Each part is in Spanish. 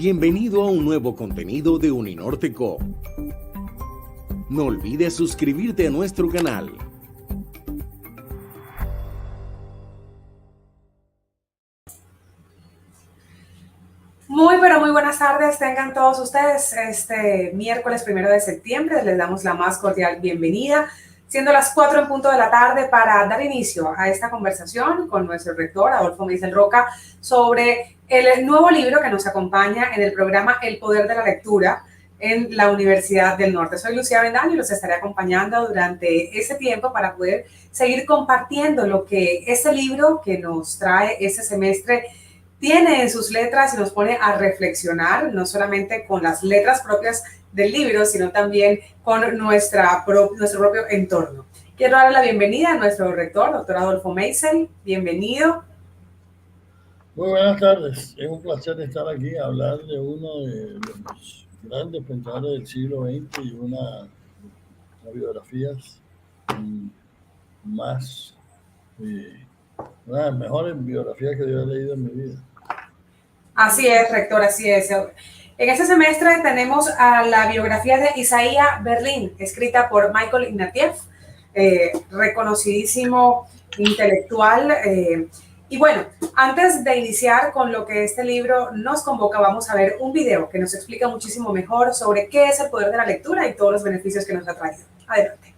Bienvenido a un nuevo contenido de Uninorte Co. No olvides suscribirte a nuestro canal. Pero muy buenas tardes, tengan todos ustedes. Este miércoles 1 de septiembre les damos la más cordial bienvenida, siendo las 4 en punto de la tarde, para dar inicio a esta conversación con nuestro rector, Adolfo Meisel Roca, sobre el nuevo libro que nos acompaña en el programa El Poder de la Lectura en la Universidad del Norte. Soy Lucía Bendaño y los estaré acompañando durante ese tiempo para poder seguir compartiendo lo que este libro que nos trae este semestre tiene en sus letras y nos pone a reflexionar, no solamente con las letras propias del libro, sino también con nuestro propio entorno. Quiero darle la bienvenida a nuestro rector, doctor Adolfo Meisel. Bienvenido. Muy buenas tardes. Es un placer estar aquí a hablar de uno de los grandes pensadores del siglo XX y una biografías más, una de las mejores biografías que yo he leído en mi vida. Así es, rector, así es. En este semestre tenemos a la biografía de Isaiah Berlin, escrita por Michael Ignatieff, reconocidísimo intelectual. Y bueno, antes de iniciar con lo que este libro nos convoca, vamos a ver un video que nos explica muchísimo mejor sobre qué es el poder de la lectura y todos los beneficios que nos ha traído. Adelante.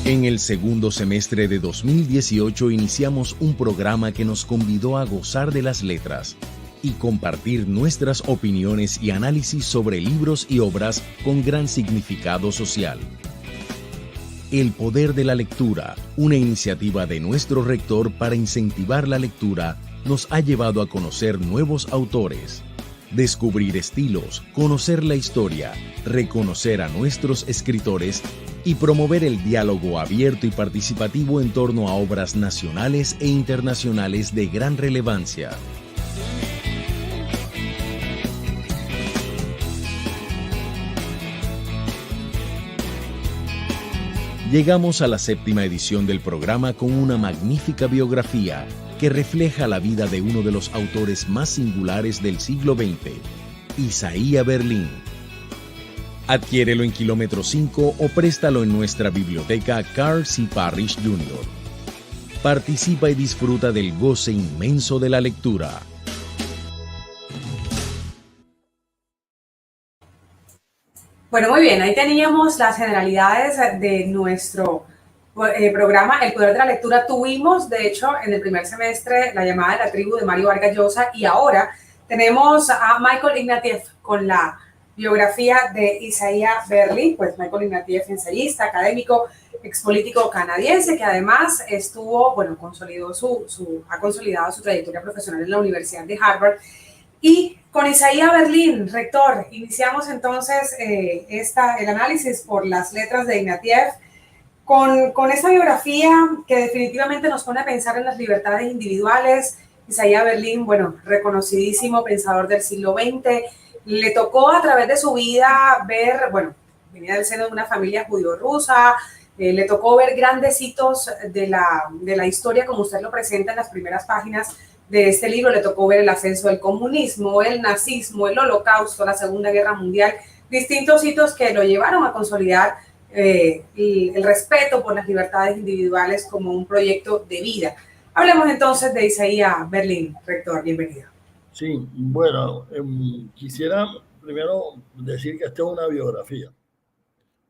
En el segundo semestre de 2018 iniciamos un programa que nos convidó a gozar de las letras y compartir nuestras opiniones y análisis sobre libros y obras con gran significado social. El Poder de la Lectura, una iniciativa de nuestro rector para incentivar la lectura, nos ha llevado a conocer nuevos autores, descubrir estilos, conocer la historia, reconocer a nuestros escritores y promover el diálogo abierto y participativo en torno a obras nacionales e internacionales de gran relevancia. Llegamos a la séptima edición del programa con una magnífica biografía que refleja la vida de uno de los autores más singulares del siglo XX, Isaiah Berlin. Adquiérelo en Kilómetro 5 o préstalo en nuestra biblioteca Carl C. Parrish Jr. Participa y disfruta del goce inmenso de la lectura. Bueno, muy bien, ahí teníamos las generalidades de nuestro programa El Poder de la Lectura. Tuvimos, de hecho, en el primer semestre La llamada de la tribu de Mario Vargas Llosa, y ahora tenemos a Michael Ignatieff con la biografía de Isaiah Berlin. Pues Michael Ignatieff, ensayista, académico, expolítico canadiense, que además estuvo, bueno, ha consolidado su trayectoria profesional en la Universidad de Harvard. Y con Isaiah Berlin, rector, iniciamos entonces el análisis por las letras de Ignatieff con esta biografía que definitivamente nos pone a pensar en las libertades individuales. Isaiah Berlin, bueno, reconocidísimo pensador del siglo XX, le tocó a través de su vida ver, bueno, venía del seno de una familia judío-rusa, le tocó ver grandes hitos de la historia, como usted lo presenta en las primeras páginas de este libro. Le tocó ver el ascenso del comunismo, el nazismo, el holocausto, la Segunda Guerra Mundial, distintos hitos que lo llevaron a consolidar el respeto por las libertades individuales como un proyecto de vida. Hablemos entonces de Isaiah Berlin, rector, bienvenido. Sí, bueno, quisiera primero decir que esta es una biografía,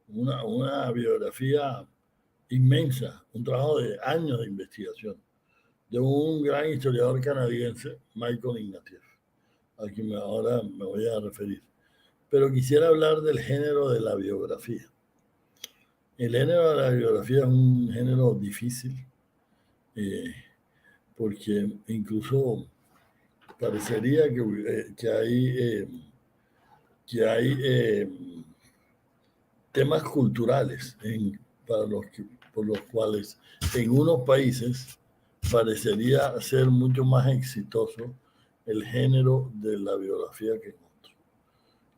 una biografía inmensa, un trabajo de años de investigación de un gran historiador canadiense, Michael Ignatieff, a quien ahora me voy a referir. Pero quisiera hablar del género de la biografía. El género de la biografía es un género difícil, porque incluso parecería que hay temas culturales por los cuales en unos países parecería ser mucho más exitoso el género de la biografía que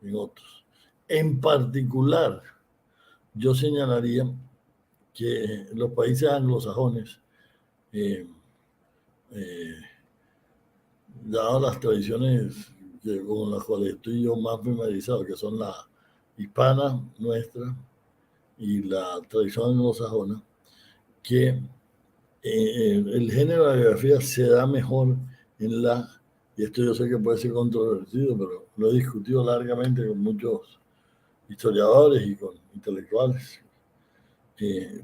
en otros. En particular, yo señalaría que los países anglosajones, dadas las tradiciones con las cuales estoy yo más familiarizado, que son la hispana nuestra y la tradición anglosajona, que el género de la biografía se da mejor en y esto yo sé que puede ser controvertido, pero lo he discutido largamente con muchos historiadores y con intelectuales,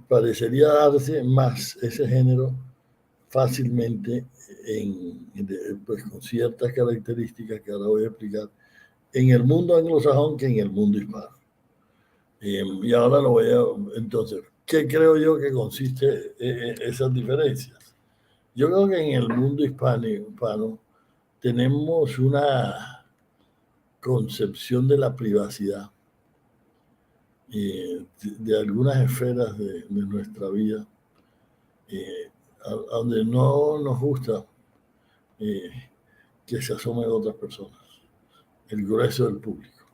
parecería darse más ese género fácilmente pues, con ciertas características que ahora voy a explicar en el mundo anglosajón que en el mundo hispano. Y ahora lo voy a... Entonces, ¿qué creo yo que consiste esas diferencias? Yo creo que en el mundo hispano tenemos una concepción de la privacidad de algunas esferas de nuestra vida, a donde no nos gusta que se asomen otras personas, el grueso del público.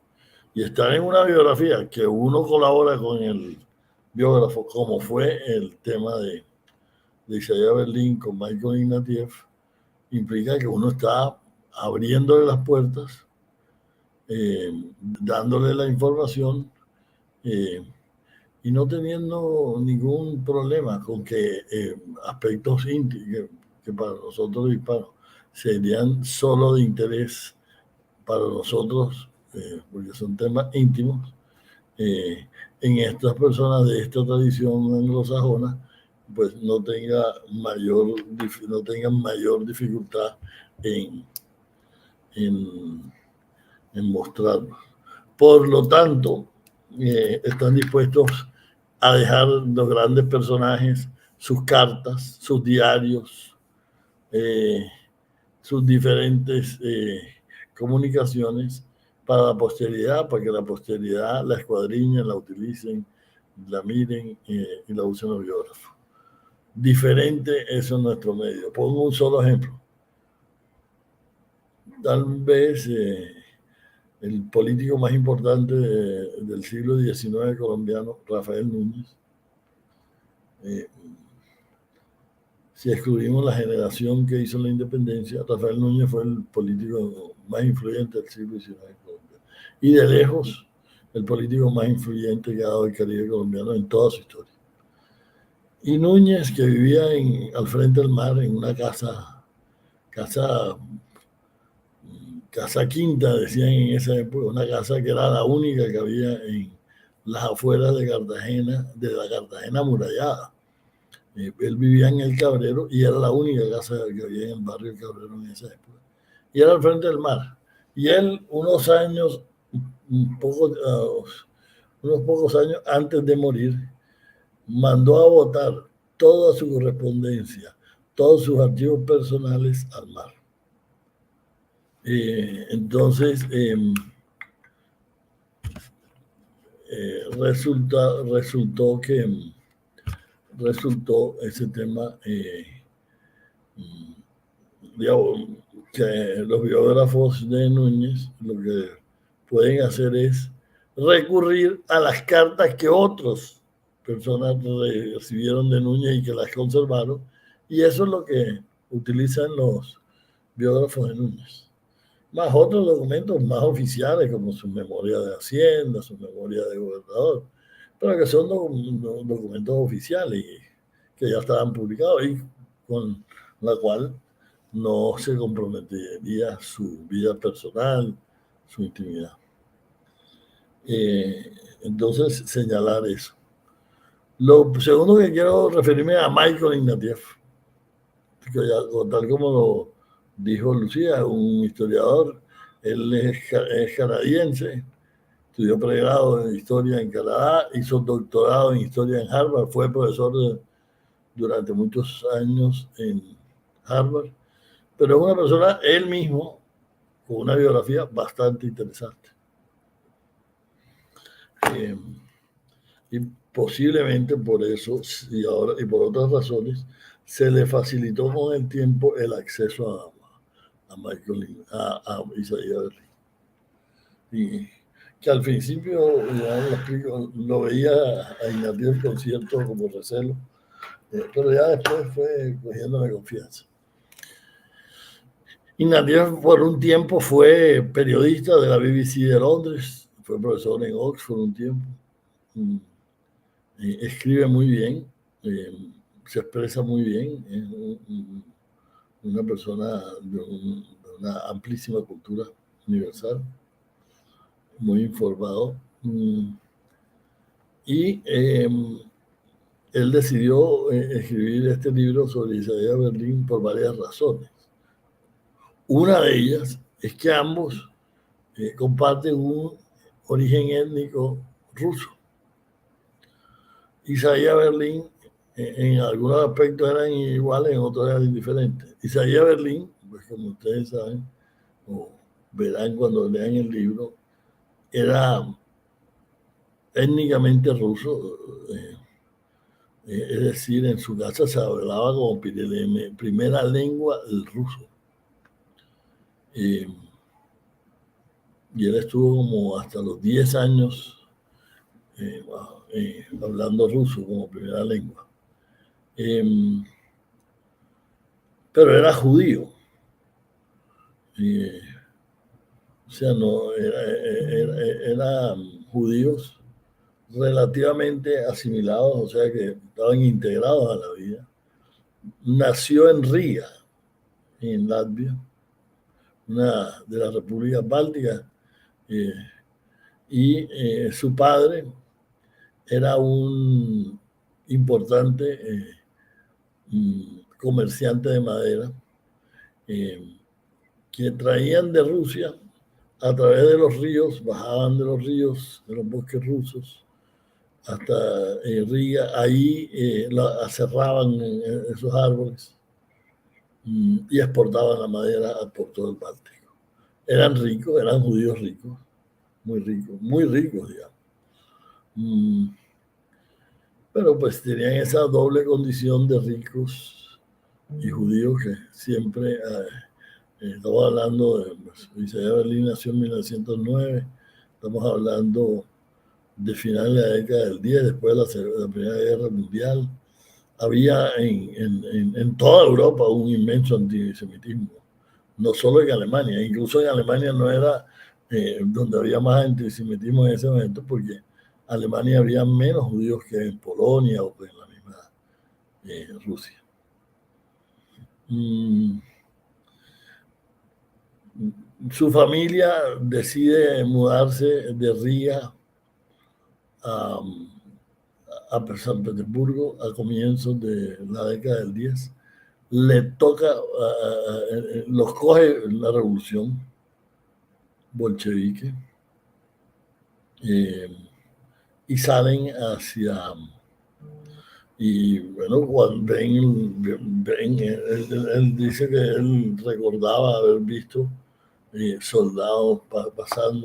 Y estar en una biografía que uno colabora con el biógrafo, como fue el tema de Isaiah Berlin con Michael Ignatieff, implica que uno está abriéndole las puertas, dándole la información y no teniendo ningún problema con que aspectos íntimos que para nosotros los hispanos serían solo de interés para nosotros, porque son temas íntimos, en estas personas de esta tradición anglosajona, pues no tengan mayor dificultad en mostrarlos. Por lo tanto, están dispuestos a dejar los grandes personajes sus cartas, sus diarios, sus diferentes comunicaciones para la posteridad, para que la posteridad la escuadriñen, la utilicen, la miren y la usen los biógrafos. Diferente eso en nuestro medio. Pongo un solo ejemplo. Tal vez el político más importante del siglo XIX colombiano, Rafael Núñez. Si excluimos la generación que hizo la independencia, Rafael Núñez fue el político más influyente del siglo XIX colombiano. Y de lejos, el político más influyente que ha dado el Caribe colombiano en toda su historia. Y Núñez, que vivía al frente del mar en una casa quinta, decían en esa época, una casa que era la única que había en las afueras de Cartagena, de la Cartagena amurallada. Él vivía en el Cabrero y era la única casa que había en el barrio del Cabrero en esa época. Y era al frente del mar. Y él, unos pocos años antes de morir, mandó a botar toda su correspondencia, todos sus archivos personales al mar. Entonces, resultó ese tema, digamos, que los biógrafos de Núñez lo que pueden hacer es recurrir a las cartas que otras personas recibieron de Núñez y que las conservaron, y eso es lo que utilizan los biógrafos de Núñez. Más otros documentos más oficiales, como su memoria de Hacienda, su memoria de gobernador, pero que son documentos oficiales y que ya estaban publicados y con la cual no se comprometería su vida personal, su intimidad. Entonces, señalar eso. Lo segundo que quiero referirme a Michael Ignatieff, que tal como lo dijo Lucía, un historiador. Él es canadiense, estudió pregrado en historia en Canadá, hizo doctorado en historia en Harvard, fue profesor durante muchos años en Harvard, pero es una persona, él mismo, con una biografía bastante interesante. Y posiblemente por eso y por otras razones se le facilitó con el tiempo el acceso a Isaiah Berlin. Y que al principio, lo veía a Ignatieff con cierto como recelo, pero ya después fue cogiéndome confianza. Ignatieff por un tiempo fue periodista de la BBC de Londres, fue profesor en Oxford un tiempo. Escribe muy bien, se expresa muy bien, es una persona de una amplísima cultura universal, muy informado. Y él decidió escribir este libro sobre Isaiah Berlin por varias razones. Una de ellas es que ambos comparten un origen étnico ruso. Isaiah Berlin en algunos aspectos eran iguales, en otros eran diferentes. Isaiah Berlin, pues como ustedes saben, o verán cuando lean el libro, era étnicamente ruso, es decir, en su casa se hablaba como primera lengua el ruso. Y él estuvo como hasta los 10 años hablando ruso como primera lengua. Pero era judío. O sea, no, eran judíos relativamente asimilados, o sea que estaban integrados a la vida. Nació en Riga, en Latvia, una de las repúblicas bálticas, y su padre era un importante comerciante de madera que traían de Rusia a través de los ríos, bajaban de los ríos, de los bosques rusos, hasta Riga, ahí aserraban esos árboles y exportaban la madera por todo el Báltico. Eran ricos, eran judíos ricos, muy ricos, digamos. Pero pues tenían esa doble condición de ricos y judíos que siempre, estamos hablando de, Isaiah Berlin nació en 1909, estamos hablando de finales de la década del 10, después de la Primera Guerra Mundial. Había en toda Europa un inmenso antisemitismo, no solo en Alemania, incluso en Alemania no era donde había más antisemitismo en ese momento, porque en Alemania había menos judíos que en Polonia o que en la misma Rusia. Su familia decide mudarse de Riga a San Petersburgo a comienzos de la década del 10. Le toca, los coge la revolución bolchevique y salen hacia, y bueno, cuando él dice que él recordaba haber visto soldados pasando,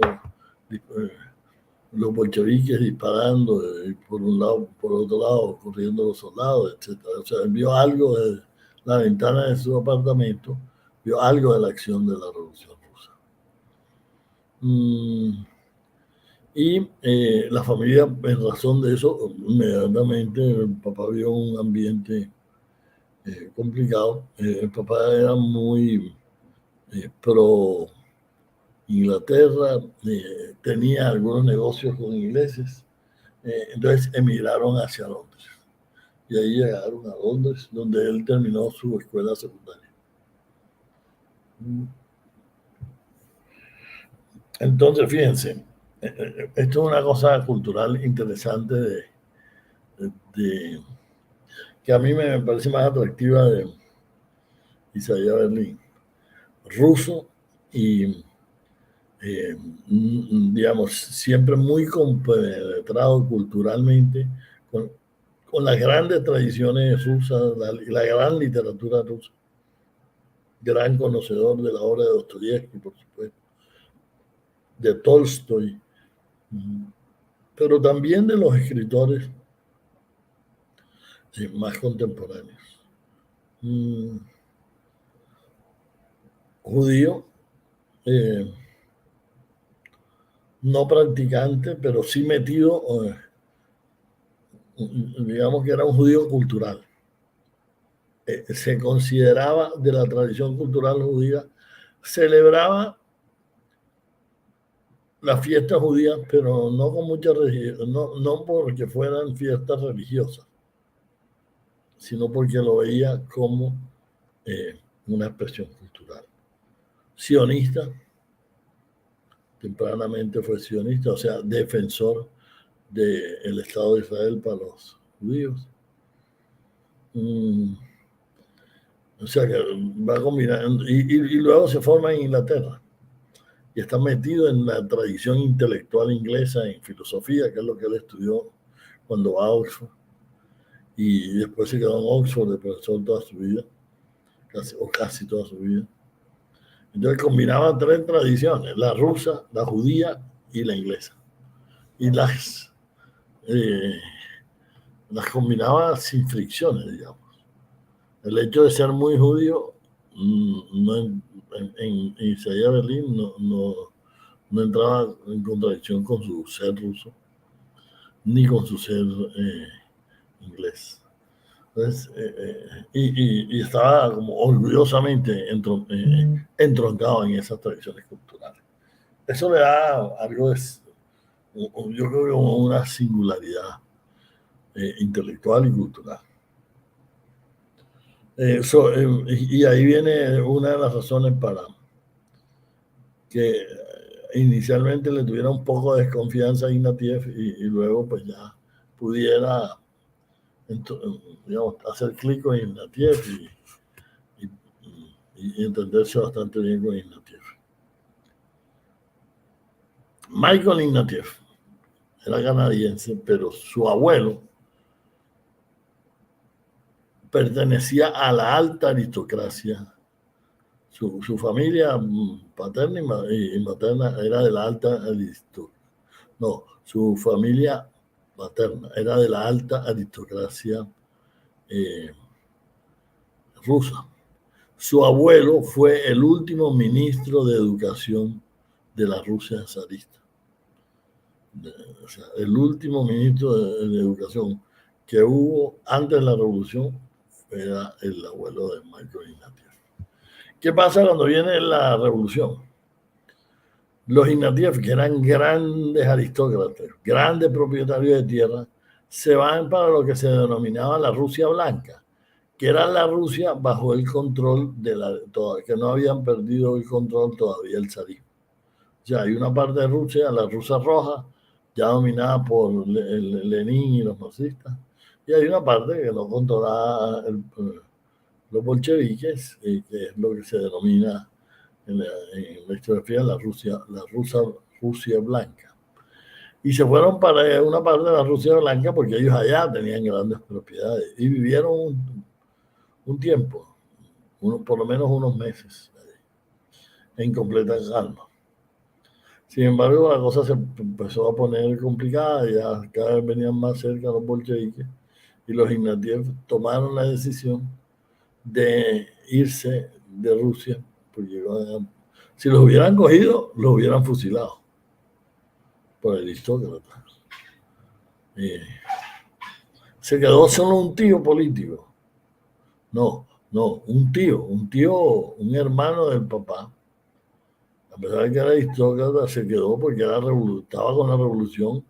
los bolcheviques disparando, por un lado, por otro lado, corriendo los soldados, etc. O sea, él vio algo de la ventana de su apartamento, vio algo de la acción de la Revolución Rusa. Y la familia, en razón de eso, inmediatamente el papá vio un ambiente complicado. El papá era muy pro Inglaterra, tenía algunos negocios con ingleses, entonces emigraron hacia Londres. Y ahí llegaron a Londres, donde él terminó su escuela secundaria. Entonces, fíjense, esto es una cosa cultural interesante que a mí me parece más atractiva de Isaiah Berlin. Ruso y, digamos, siempre muy compenetrado culturalmente con las grandes tradiciones rusas, la gran literatura rusa, gran conocedor de la obra de Dostoyevsky, por supuesto, de Tolstoy, pero también de los escritores más contemporáneos. Judío, no practicante, pero sí metido, digamos que era un judío cultural. Se consideraba de la tradición cultural judía celebraba las fiestas judías, pero no con mucha religión, no porque fueran fiestas religiosas, sino porque lo veía como una expresión cultural. Sionista, tempranamente fue sionista, o sea, defensor del Estado de Israel para los judíos. O sea que va a combinar, y luego se forma en Inglaterra y está metido en la tradición intelectual inglesa, en filosofía, que es lo que él estudió cuando va a Oxford, y después se quedó en Oxford de profesor toda su vida, casi toda su vida. Entonces combinaba tres tradiciones: la rusa, la judía y la inglesa, y las combinaba sin fricciones, digamos. El hecho de ser muy judío en Isaías Berlín no entraba en contradicción con su ser ruso ni con su ser inglés. Entonces, y estaba como orgullosamente entroncado en esas tradiciones culturales. Eso le da algo yo creo que una singularidad intelectual y cultural. Y ahí viene una de las razones para que inicialmente le tuviera un poco de desconfianza a Ignatieff y luego pues ya pudiera digamos, hacer clic con Ignatieff y entenderse bastante bien con Ignatieff. Michael Ignatieff era canadiense, pero su abuelo pertenecía a la alta aristocracia. Su familia paterna y materna era de la alta aristocracia. No, su familia materna era de la alta aristocracia rusa. Su abuelo fue el último ministro de educación de la Rusia zarista. O sea, el último ministro de educación que hubo antes de la revolución era el abuelo de Michael Ignatieff. ¿Qué pasa cuando viene la revolución? Los Ignatieff, que eran grandes aristócratas, grandes propietarios de tierra, se van para lo que se denominaba la Rusia Blanca, que era la Rusia bajo el control que no habían perdido el control todavía el zarismo. O sea, hay una parte de Rusia, la Rusia Roja, ya dominada por Lenin y los marxistas, y hay una parte que no controlaba los bolcheviques, que es lo que se denomina en la historiografía la Rusia Blanca. Y se fueron para una parte de la Rusia Blanca porque ellos allá tenían grandes propiedades y vivieron un tiempo, por lo menos unos meses, en completa calma. Sin embargo, la cosa se empezó a poner complicada, ya cada vez venían más cerca los bolcheviques y los Ignatieff tomaron la decisión de irse de Rusia, porque si los hubieran cogido, los hubieran fusilado por aristócratas. Se quedó solo un tío político. No, un hermano del papá. A pesar de que era aristócrata, se quedó porque estaba con la revolución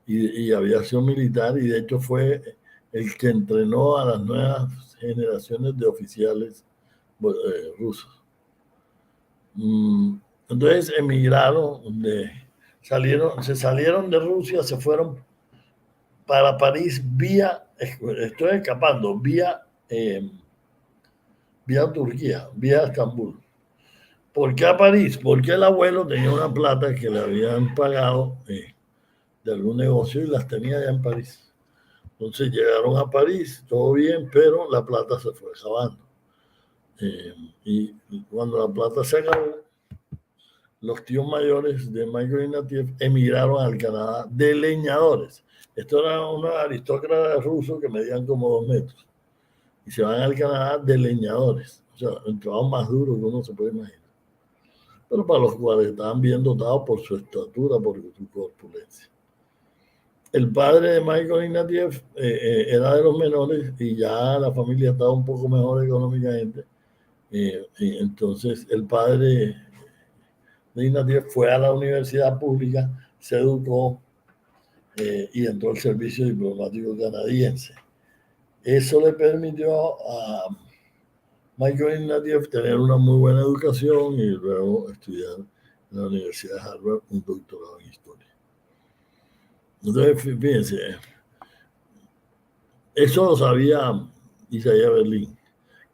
y había sido militar, y de hecho fue el que entrenó a las nuevas generaciones de oficiales rusos. Entonces emigraron, se salieron de Rusia, se fueron para París estoy escapando, vía Turquía, vía Estambul. ¿Por qué a París? Porque el abuelo tenía una plata que le habían pagado de algún negocio y las tenía ya en París. Entonces llegaron a París, todo bien, pero la plata se fue acabando. Y cuando la plata se acabó, los tíos mayores de Michael Ignatieff emigraron al Canadá de leñadores. Esto era unos aristócratas rusos que medían como 2 metros. Y se van al Canadá de leñadores. O sea, el trabajo más duro que uno se puede imaginar. Pero para los cuales estaban bien dotados por su estatura, por su corpulencia. El padre de Michael Ignatieff era de los menores y ya la familia estaba un poco mejor económicamente. Y entonces el padre de Ignatieff fue a la universidad pública, se educó y entró al servicio diplomático canadiense. Eso le permitió a Michael Ignatieff tener una muy buena educación y luego estudiar en la Universidad de Harvard un doctorado en historia. Entonces, fíjense, eso lo sabía Isaías Berlín,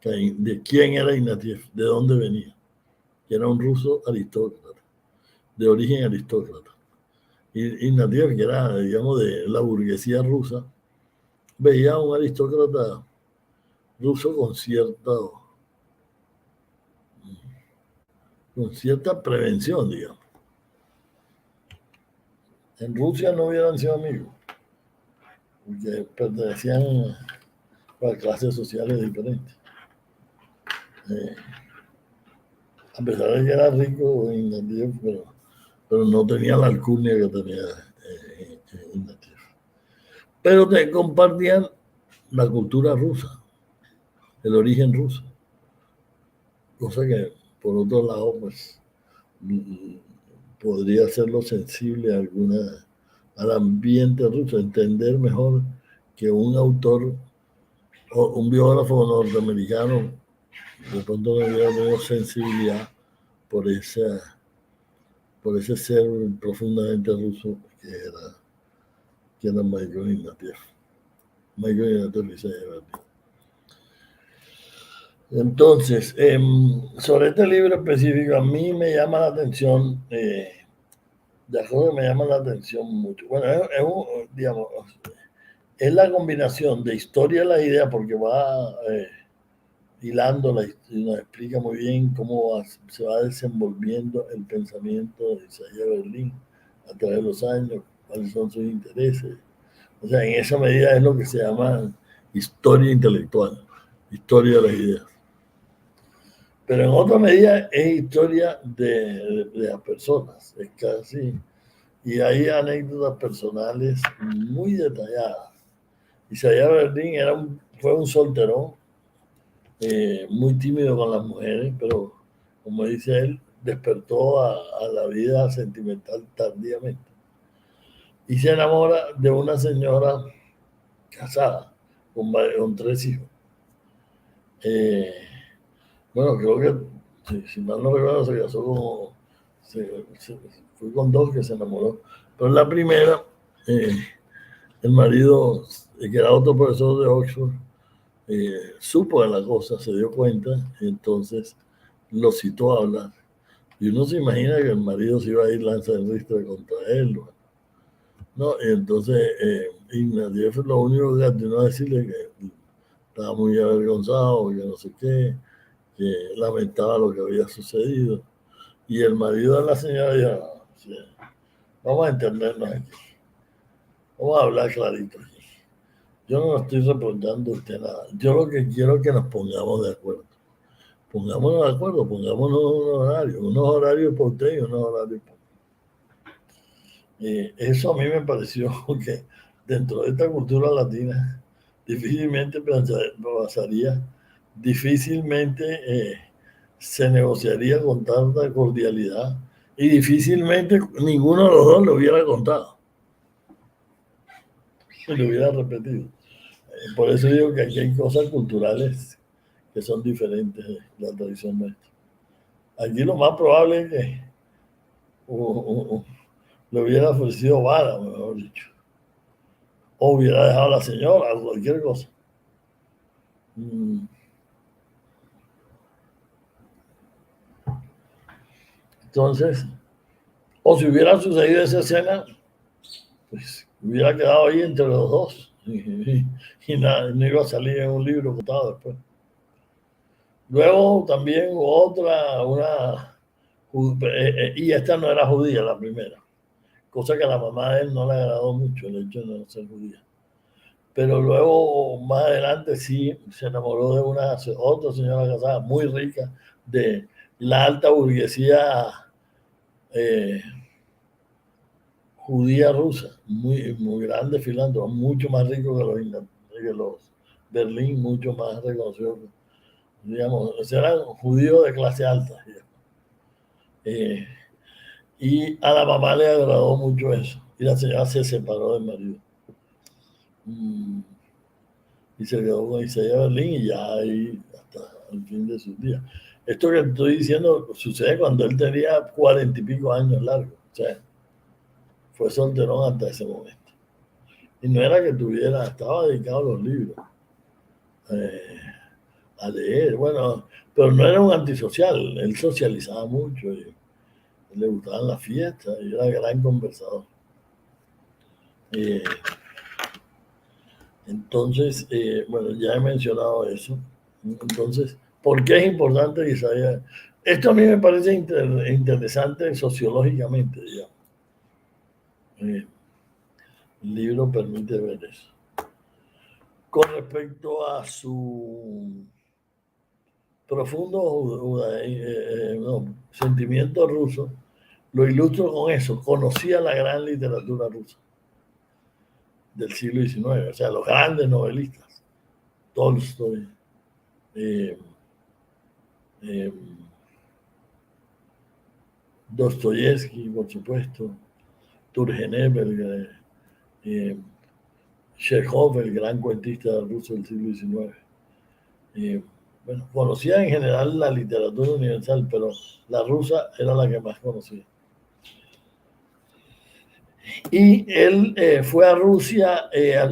de quién era Ignatieff, de dónde venía, que era un ruso aristócrata, de origen aristócrata. Y Ignatieff, que era, digamos, de la burguesía rusa, veía a un aristócrata ruso con cierta prevención, digamos. En Rusia no hubieran sido amigos, porque pertenecían a clases sociales diferentes. A pesar de que era rico Ignatieff, pero no tenía la alcurnia que tenía Ignatieff. Pero compartían la cultura rusa, el origen ruso. Cosa que, por otro lado, pues podría hacerlo sensible al ambiente ruso, entender mejor que un autor o un biógrafo norteamericano de pronto no hubiera tenido sensibilidad por ese ser profundamente ruso que era Michael Ignatieff. Michael Ignatieff y Isaías Berlín. Entonces, sobre este libro específico, a mí me llama la atención, de acuerdo, me llama la atención mucho. Bueno, es la combinación de historia de la idea, porque va hilando y nos explica muy bien cómo se va desenvolviendo el pensamiento de Isaías Berlín a través de los años, cuáles son sus intereses. O sea, en esa medida es lo que se llama historia intelectual, historia de las ideas. Pero en otra medida es historia de las personas, es casi, y hay anécdotas personales muy detalladas. Isaías Berlín fue un solterón, muy tímido con las mujeres, pero como dice él, despertó a la vida sentimental tardíamente. Y se enamora de una señora casada, con 3 hijos. Bueno, creo que, si mal no recuerdo, se casó fue con 2 que se enamoró. Pero en la primera, el marido, que era otro profesor de Oxford, supo de la cosa, se dio cuenta, y entonces lo citó a hablar. Y uno se imagina que el marido se iba a ir lanza el ristre contra él, ¿no? Y entonces Ignatieff lo único que atinó a decirle que estaba muy avergonzado, que no sé qué, que lamentaba lo que había sucedido. Y el marido de la señora dijo, no, sí, vamos a entendernos aquí, vamos a hablar clarito aquí. Yo no estoy reprochando a usted nada, yo lo que quiero es que nos pongamos de acuerdo. Pongámonos de acuerdo, pongámonos unos horarios para usted y unos horarios para mí. Eso a mí me pareció que dentro de esta cultura latina difícilmente pasaría, difícilmente se negociaría con tanta cordialidad y difícilmente ninguno de los dos lo hubiera contado y lo hubiera repetido. Por eso digo que aquí hay cosas culturales que son diferentes de la tradición nuestra. Aquí lo más probable es que le hubiera ofrecido vara, mejor dicho, o hubiera dejado a la señora, o cualquier cosa. Entonces, o si hubiera sucedido esa escena, pues hubiera quedado ahí entre los dos y no iba a salir en un libro contado después. Luego también hubo otra, y esta no era judía, la primera, cosa que a la mamá de él no le agradó mucho, el hecho de no ser judía. Pero luego, más adelante, sí, se enamoró de otra señora casada, muy rica, de la alta burguesía judía rusa, muy grande filántropo, mucho más rico que los Berlín, mucho más reconocido digamos, eran judíos de clase alta. Y a la mamá le agradó mucho eso. Y la señora se separó del marido. Y se quedó con Isaías Berlín y ya ahí hasta el fin de sus días. Esto que estoy diciendo sucede cuando él tenía 40 y pico años largos. O sea, fue solterón hasta ese momento. Y no era que estaba dedicado a los libros, a leer, bueno, pero no era un antisocial, él socializaba mucho, y le gustaban las fiestas, y era gran conversador. Entonces, bueno, ya he mencionado eso. Entonces, ¿por qué es importante Isaías? Esto a mí me parece interesante sociológicamente, digamos. El libro permite ver eso. Con respecto a su profundo sentimiento ruso, lo ilustro con eso. Conocía la gran literatura rusa del siglo XIX, o sea, los grandes novelistas, Tolstoy, Dostoyevsky, por supuesto, Turgenev, Chekhov, el gran cuentista ruso del siglo XIX. Bueno, conocía en general la literatura universal, pero la rusa era la que más conocía. Y él fue a Rusia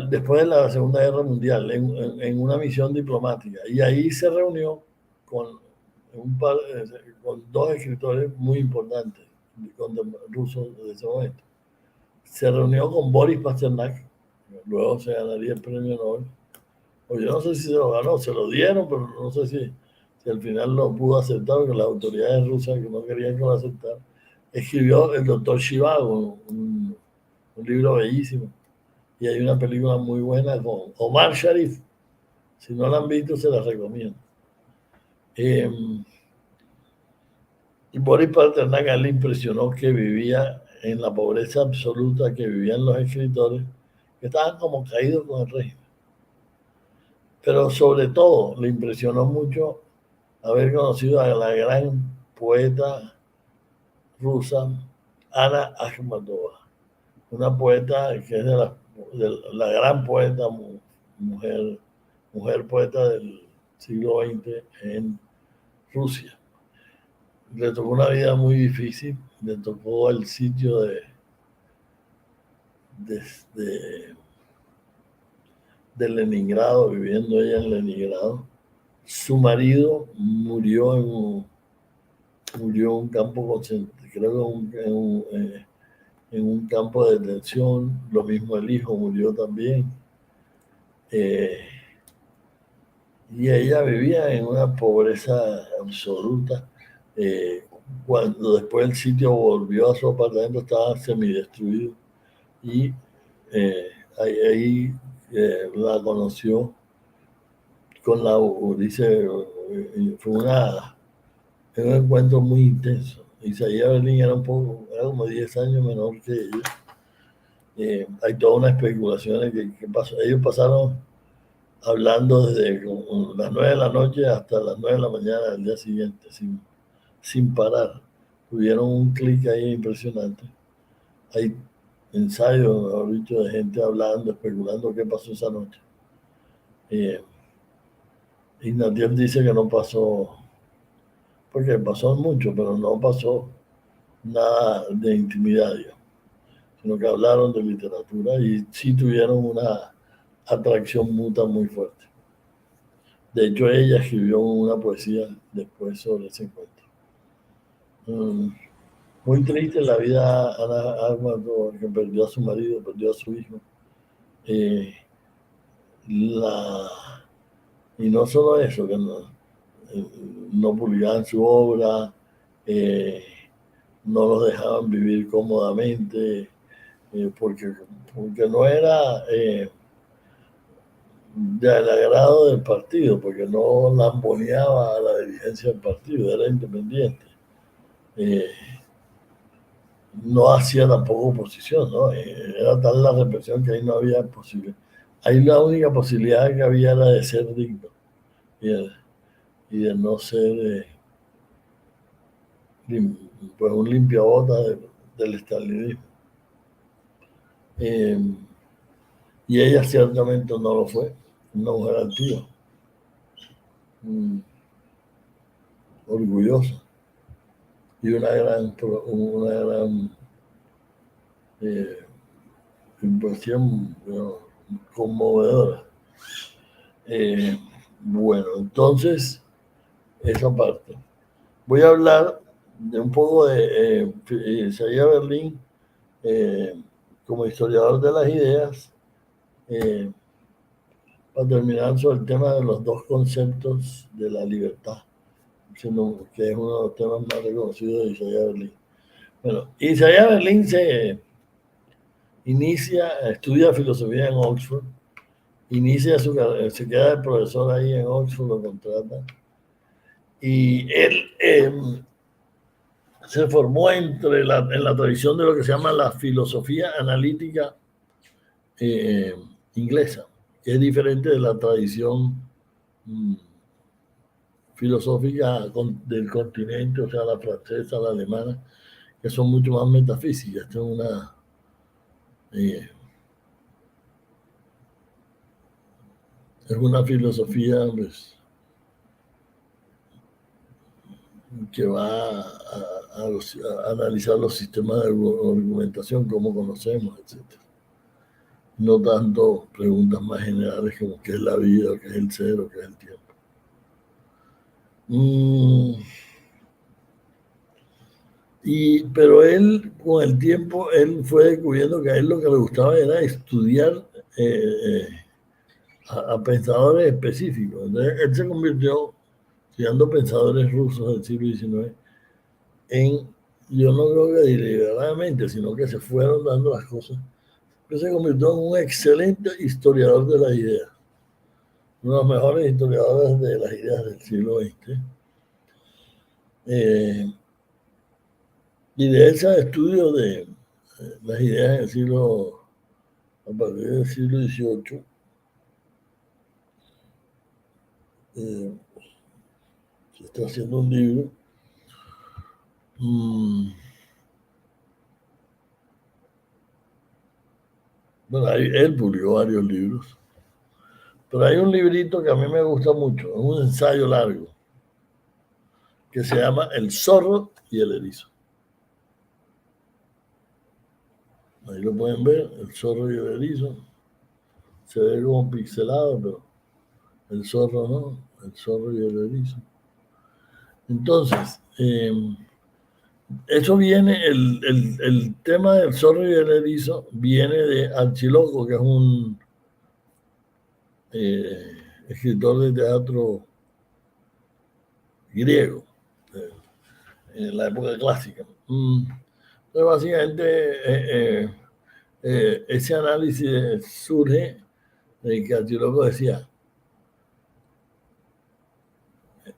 después de la Segunda Guerra Mundial en una misión diplomática, y ahí se reunió con dos escritores muy importantes rusos de ese momento. Se reunió con Boris Pasternak, luego se ganaría el premio Nobel. O yo no sé si se lo ganó, se lo dieron, pero no sé si al final lo pudo aceptar, porque las autoridades rusas que no querían que lo aceptara. Escribió El Doctor Zhivago, un libro bellísimo, y hay una película muy buena con Omar Sharif. Si no la han visto, se la recomiendo. Y Boris Pasternak le impresionó que vivía en la pobreza absoluta que vivían los escritores, que estaban como caídos con el régimen. Pero sobre todo le impresionó mucho haber conocido a la gran poeta rusa Ana Akhmatova, una poeta que es de la gran poeta, mujer poeta del siglo XX en Rusia. Le tocó una vida muy difícil, le tocó el sitio de Leningrado, viviendo ella en Leningrado. Su marido murió en un campo concentrado, creo que en un campo de detención. Lo mismo el hijo murió también. Y ella vivía en una pobreza absoluta. Cuando después el sitio volvió a su apartamento, estaba semidestruido, y ahí la conoció dice, fue un encuentro muy intenso. Isaías Berlín era como 10 años menor que ella. Hay toda una especulación de que pasó. Ellos pasaron hablando desde las 9 de la noche hasta las 9 de la mañana del día siguiente, sin parar. Tuvieron un clic ahí impresionante. Hay ensayos, mejor dicho, de gente hablando, especulando qué pasó esa noche. Ignatieff dice que no pasó, porque pasó mucho, pero no pasó nada de intimidad, sino que hablaron de literatura y sí tuvieron una atracción mutua muy fuerte. De hecho, ella escribió una poesía después sobre ese encuentro. Muy triste la vida de Ana Akhmatova, que perdió a su marido, perdió a su hijo. Y no solo eso, que no publicaban su obra, no los dejaban vivir cómodamente, porque no era del agrado del partido, porque no lamponeaba a la dirigencia del partido, era independiente. No hacía tampoco oposición, ¿no? Era tal la represión que ahí no había posibilidad. Ahí la única posibilidad que había era de ser digno. y de no ser pues un limpiabotas del estalinismo. Y ella ciertamente no lo fue, una mujer altiva, orgullosa y una gran impresión, conmovedora. Bueno, entonces, esa parte. Voy a hablar de un poco de Isaiah Berlin como historiador de las ideas, para terminar sobre el tema de los dos conceptos de la libertad, que es uno de los temas más reconocidos de Isaiah Berlin. Bueno, Isaiah Berlin estudia filosofía en Oxford, inicia su carrera, se queda de profesor ahí en Oxford, lo contrata, y él se formó en la tradición de lo que se llama la filosofía analítica inglesa, que es diferente de la tradición filosófica del continente, o sea, la francesa, la alemana, que son mucho más metafísicas. Esto es una filosofía, pues, que va a analizar los sistemas de argumentación, cómo conocemos, etc. No tanto preguntas más generales como qué es la vida, qué es el ser, o qué es el tiempo. Pero él, con el tiempo, él fue descubriendo que a él lo que le gustaba era estudiar a pensadores específicos. Entonces, él se convirtió, estudiando pensadores rusos del siglo XIX, yo no creo que deliberadamente, sino que se fueron dando las cosas, que se convirtió en un excelente historiador de las ideas, uno de los mejores historiadores de las ideas del siglo XX. Y de ese estudio de las ideas a partir del siglo XVIII, se está haciendo un libro. Bueno, él publicó varios libros, pero hay un librito que a mí me gusta mucho, es un ensayo largo, que se llama El zorro y el erizo. Ahí lo pueden ver, El zorro y el erizo. Se ve como pixelado, pero el zorro no, El zorro y el erizo. Entonces, eso viene, el tema del zorro y el erizo viene de Archiloco, que es un escritor de teatro griego, en la época clásica. Entonces, básicamente, ese análisis surge de que Archiloco decía,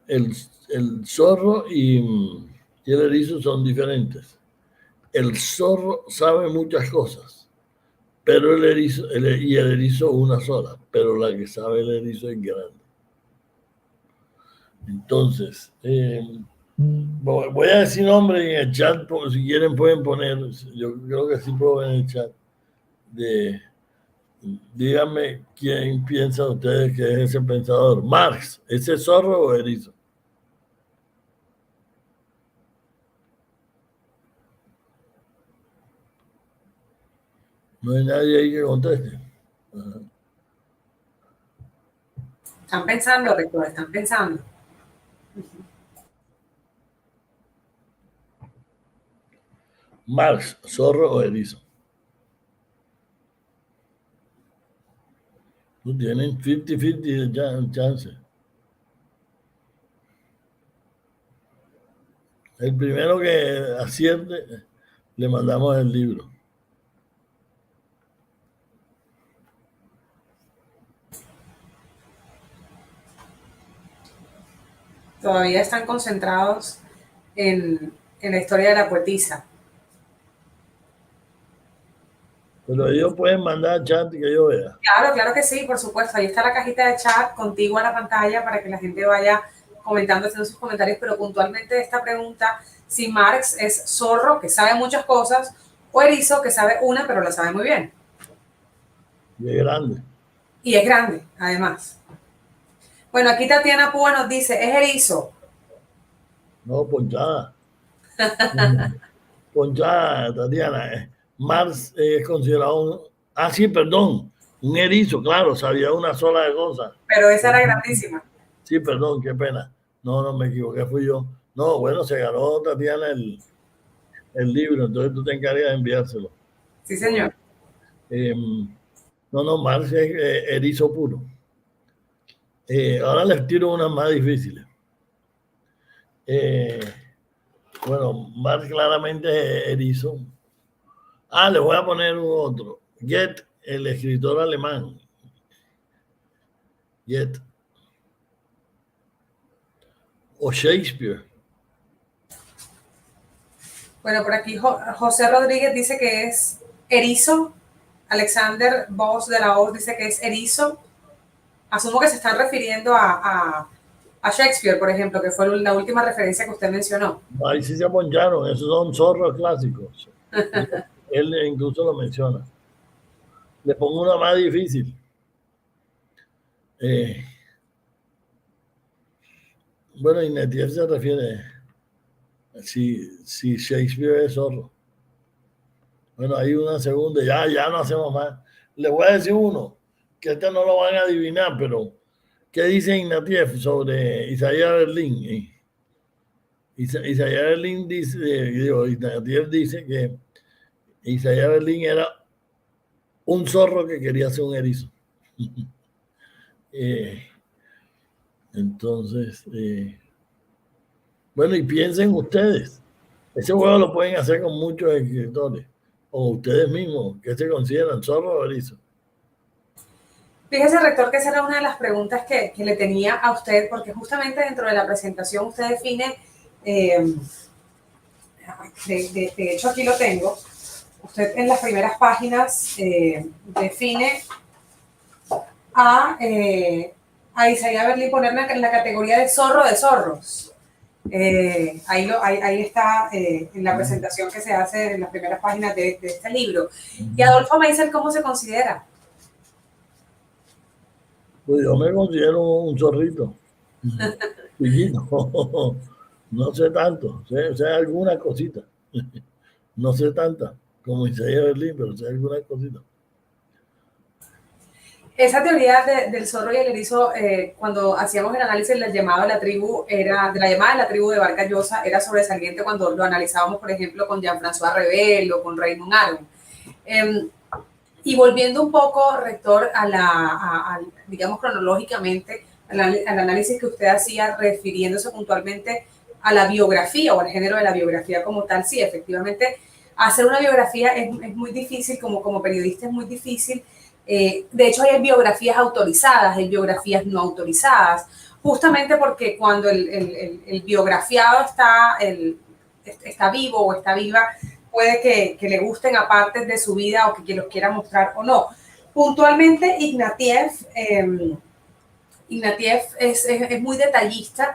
el zorro y el erizo son diferentes. El zorro sabe muchas cosas, pero el erizo una sola, pero la que sabe el erizo es grande. Entonces, voy a decir nombre en el chat, si quieren pueden poner, yo creo que sí puedo ver en el chat, díganme quién piensa ustedes que es ese pensador. Marx, ¿ese zorro o erizo? No hay nadie ahí que conteste. Ajá. Están pensando, Rector, están pensando. Marx, zorro o erizo. No tienen 50-50 de chance. El primero que acierte, le mandamos el libro. Todavía están concentrados en la historia de la poetisa. Pero ellos pueden mandar chat que yo vea. Claro, claro que sí, por supuesto. Ahí está la cajita de chat contigo a la pantalla para que la gente vaya comentando, haciendo sus comentarios, pero puntualmente esta pregunta, si Marx es zorro, que sabe muchas cosas, o erizo, que sabe una, pero la sabe muy bien. Y es grande. Y es grande, además. Bueno, aquí Tatiana Púa nos dice, es erizo. No, ponchada. Ponchada, Tatiana. Marx es considerado un... Ah, sí, perdón. Un erizo, claro, sabía una sola de cosas. Pero esa era grandísima. Sí, perdón, qué pena. No, me equivoqué, fui yo. No, bueno, se ganó Tatiana el libro, entonces tú te encargas de enviárselo. Sí, señor. No, Marx es erizo puro. Ahora les tiro unas más difíciles. Bueno, Marx claramente es erizo. Les voy a poner otro. Goethe, el escritor alemán. Goethe. O Shakespeare. Bueno, por aquí José Rodríguez dice que es erizo. Alexander Voss de la Hoz dice que es erizo. Asumo que se están refiriendo a Shakespeare, por ejemplo, que fue la última referencia que usted mencionó. Ahí sí se poncharon, esos son zorros clásicos. Él incluso lo menciona. Le pongo una más difícil. Bueno, Ignatieff se refiere si Shakespeare es zorro. Bueno, hay una segunda, ya no hacemos más. Le voy a decir uno, que este no lo van a adivinar, pero ¿qué dice Ignatieff sobre Isaías Berlín? Isaías Berlín dice, Ignatieff dice que Isaías Berlín era un zorro que quería ser un erizo. Entonces, bueno, y piensen ustedes, ese juego lo pueden hacer con muchos escritores, o ustedes mismos, ¿qué se consideran, zorro o erizo? Fíjese, rector, que esa era una de las preguntas que le tenía a usted, porque justamente dentro de la presentación usted define, de hecho aquí lo tengo, usted en las primeras páginas define a Isaías Berlín, ponerme en la categoría de zorro de zorros. Ahí está en la presentación que se hace en las primeras páginas de este libro. Y Adolfo Meisel, ¿cómo se considera? Pues yo me considero un zorrito. No sé tanto, sé alguna cosita. No sé tanta como Isaías Berlín, pero sé alguna cosita. Esa teoría del zorro y el erizo, cuando hacíamos el análisis de la llamada de la tribu, de la tribu de Vargas Llosa, era sobresaliente cuando lo analizábamos, por ejemplo, con Jean-François Revel o con Raymond Aron. Y volviendo un poco, rector, digamos cronológicamente, al análisis que usted hacía, refiriéndose puntualmente a la biografía o al género de la biografía como tal, sí, efectivamente, hacer una biografía es muy difícil, como periodista es muy difícil. De hecho, hay biografías autorizadas, hay biografías no autorizadas, justamente porque cuando el biografiado está vivo o está viva, puede que le gusten a partes de su vida o que los quiera mostrar o no. Puntualmente, Ignatieff es muy detallista,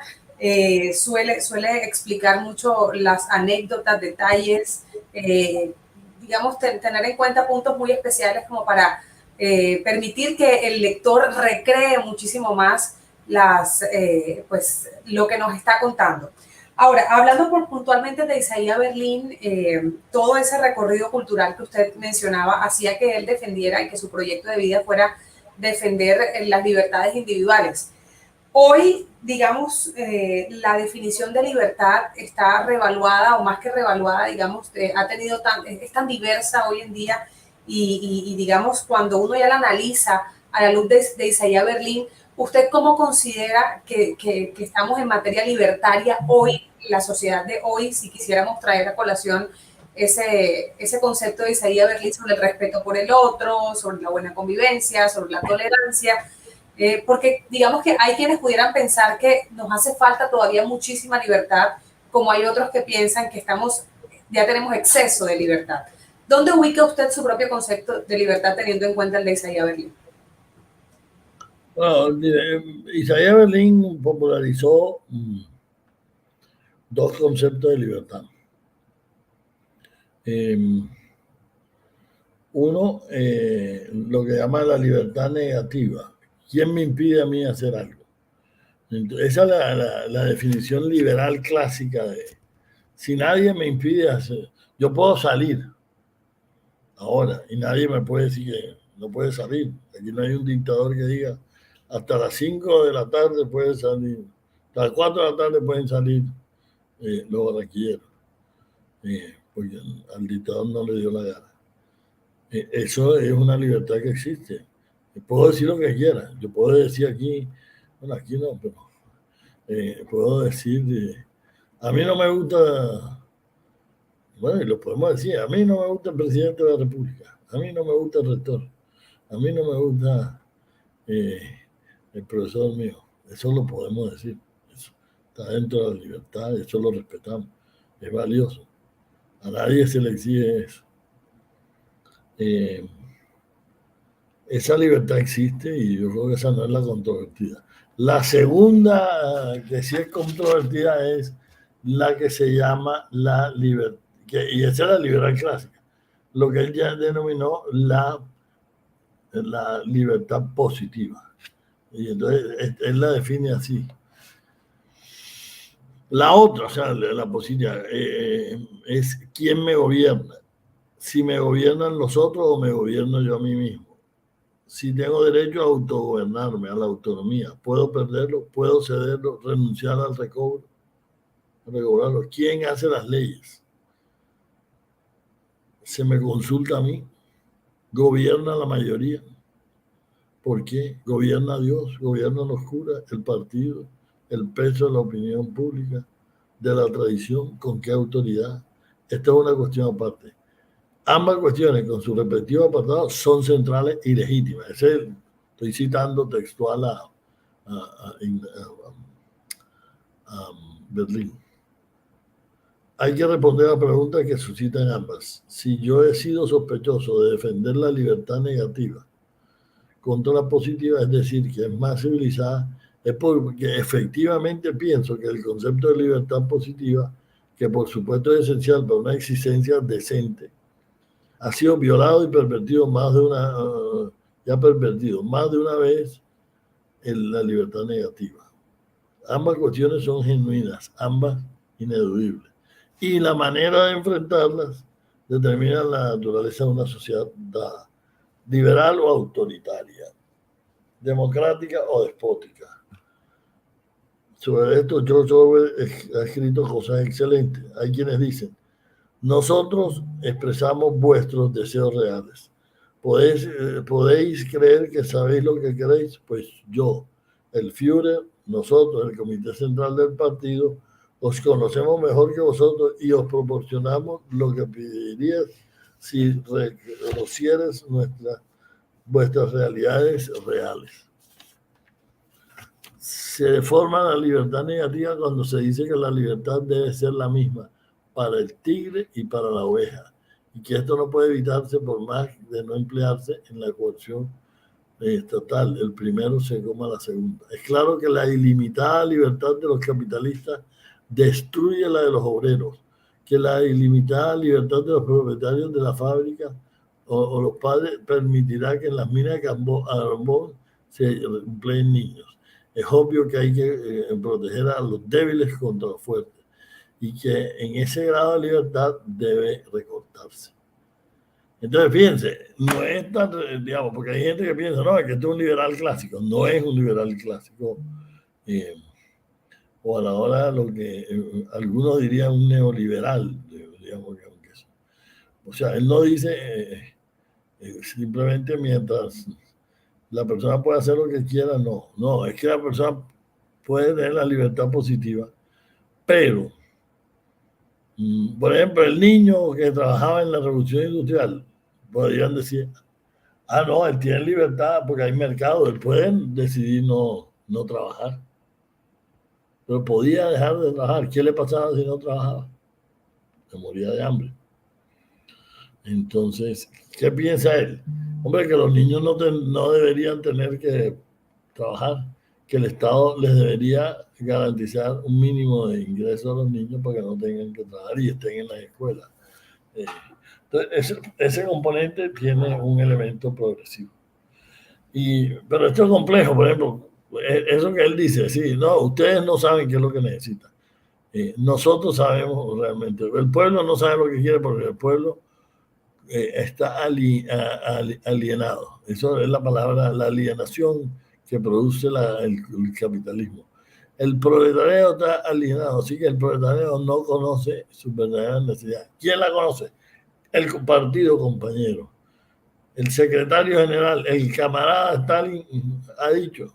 suele explicar mucho las anécdotas, detalles, digamos, tener en cuenta puntos muy especiales como para permitir que el lector recree muchísimo más lo que nos está contando. Ahora, hablando puntualmente de Isaías Berlín, todo ese recorrido cultural que usted mencionaba hacía que él defendiera y que su proyecto de vida fuera defender las libertades individuales. Hoy, digamos, la definición de libertad está revaluada o más que revaluada, digamos, es tan diversa hoy en día y digamos, cuando uno ya la analiza a la luz de Isaías Berlín, ¿usted cómo considera que estamos en materia libertaria hoy, la sociedad de hoy, si quisiéramos traer a colación ese concepto de Isaías Berlín sobre el respeto por el otro, sobre la buena convivencia, sobre la tolerancia? Porque digamos que hay quienes pudieran pensar que nos hace falta todavía muchísima libertad, como hay otros que piensan que ya tenemos exceso de libertad. ¿Dónde ubica usted su propio concepto de libertad teniendo en cuenta el de Isaías Berlín? Bueno, Isaías Berlín popularizó dos conceptos de libertad. Uno, lo que llama la libertad negativa. ¿Quién me impide a mí hacer algo? Entonces, esa es la definición liberal clásica de si nadie me impide hacer, yo puedo salir ahora y nadie me puede decir que no puede salir. Aquí no hay un dictador que diga hasta las 5 de la tarde pueden salir, hasta las 4 de la tarde pueden salir los barranquilleros, porque al dictador no le dio la gana. Eso es una libertad que existe. Puedo decir lo que quiera. Yo puedo decir aquí, bueno, aquí no, pero puedo decir, a mí no me gusta, bueno, y lo podemos decir, a mí no me gusta el presidente de la República, a mí no me gusta el rector, a mí no me gusta el profesor mío. Eso lo podemos decir. Eso está dentro de la libertad, eso lo respetamos. Es valioso. A nadie se le exige eso. Esa libertad existe y yo creo que esa no es la controvertida. La segunda que sí es controvertida es la que se llama la libertad, y esa es la libertad clásica, lo que él ya denominó la libertad positiva. Y entonces él la define así. La otra, o sea, la positiva, es quién me gobierna. Si me gobiernan los otros o me gobierno yo a mí mismo. Si tengo derecho a autogobernarme, a la autonomía, puedo perderlo, puedo cederlo, renunciar al recobrarlo. ¿Quién hace las leyes? ¿Se me consulta a mí? ¿Gobierna la mayoría? ¿Por qué? ¿Gobierna Dios? ¿Gobiernan los curas? ¿El partido? ¿El peso de la opinión pública? ¿De la tradición? ¿Con qué autoridad? Esta es una cuestión aparte. Ambas cuestiones, con sus respectivos apartados, son centrales y legítimas. Estoy citando textual a Berlín. Hay que responder a la pregunta que suscitan ambas. Si yo he sido sospechoso de defender la libertad negativa contra la positiva, es decir, que es más civilizada, es porque efectivamente pienso que el concepto de libertad positiva, que por supuesto es esencial para una existencia decente, ha sido violado y pervertido más de una vez en la libertad negativa. Ambas cuestiones son genuinas, ambas ineludibles. Y la manera de enfrentarlas determina la naturaleza de una sociedad liberal o autoritaria, democrática o despótica. Sobre esto, George Orwell ha escrito cosas excelentes. Hay quienes dicen: nosotros expresamos vuestros deseos reales. ¿Podéis creer que sabéis lo que queréis? Pues yo, el Führer, nosotros, el Comité Central del Partido, os conocemos mejor que vosotros y os proporcionamos lo que pediríais si reconocierais vuestras realidades reales. Se deforma la libertad negativa cuando se dice que la libertad debe ser la misma para el tigre y para la oveja, y que esto no puede evitarse por más de no emplearse en la coerción estatal. El primero se coma la segunda. Es claro que la ilimitada libertad de los capitalistas destruye la de los obreros, que la ilimitada libertad de los propietarios de la fábrica o los padres permitirá que en las minas de carbón se empleen niños. Es obvio que hay que proteger a los débiles contra los fuertes, y que en ese grado de libertad debe recortarse. Entonces, fíjense, no es tan, digamos, porque hay gente que piensa, no, que esto es un liberal clásico. No es un liberal clásico, o a la hora lo que algunos dirían un neoliberal, digamos, que eso. O sea, él no dice simplemente mientras la persona puede hacer lo que quiera, no, es que la persona puede tener la libertad positiva, pero por ejemplo, el niño que trabajaba en la revolución industrial, podrían decir, no, él tiene libertad porque hay mercado, él puede decidir no trabajar. Pero podía dejar de trabajar. ¿Qué le pasaba si no trabajaba? Se moría de hambre. Entonces, ¿qué piensa él? Hombre, que los niños no deberían tener que trabajar, que el Estado les debería garantizar un mínimo de ingresos a los niños para que no tengan que trabajar y estén en las escuelas. Entonces, ese componente tiene un elemento progresivo. Pero esto es complejo, por ejemplo, eso que él dice, sí, no, ustedes no saben qué es lo que necesitan. Nosotros sabemos realmente. El pueblo no sabe lo que quiere porque el pueblo está alienado. Eso es la palabra, la alienación que produce el capitalismo. El proletariado está alienado, así que el proletariado no conoce sus verdaderas necesidades. ¿Quién la conoce? El partido compañero. El secretario general, el camarada Stalin ha dicho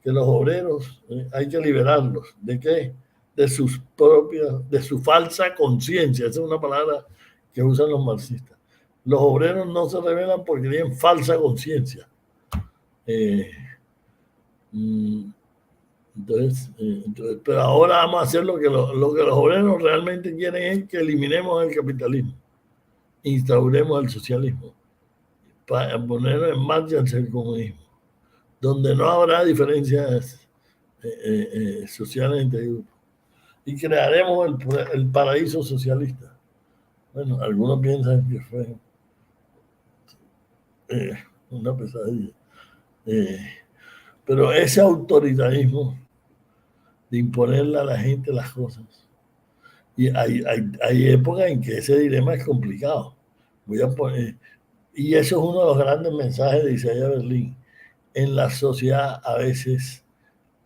que los obreros hay que liberarlos. ¿De qué? De su falsa conciencia. Esa es una palabra que usan los marxistas. Los obreros no se rebelan porque tienen falsa conciencia. Entonces, pero ahora vamos a hacer lo que los obreros realmente quieren es que eliminemos el capitalismo, instauremos el socialismo, para poner en marcha el comunismo, donde no habrá diferencias sociales entre grupos. Y crearemos el paraíso socialista. Bueno, algunos piensan que fue una pesadilla. Pero ese autoritarismo de imponerle a la gente las cosas. Y hay épocas en que ese dilema es complicado. Y eso es uno de los grandes mensajes de Isaiah Berlin. En la sociedad a veces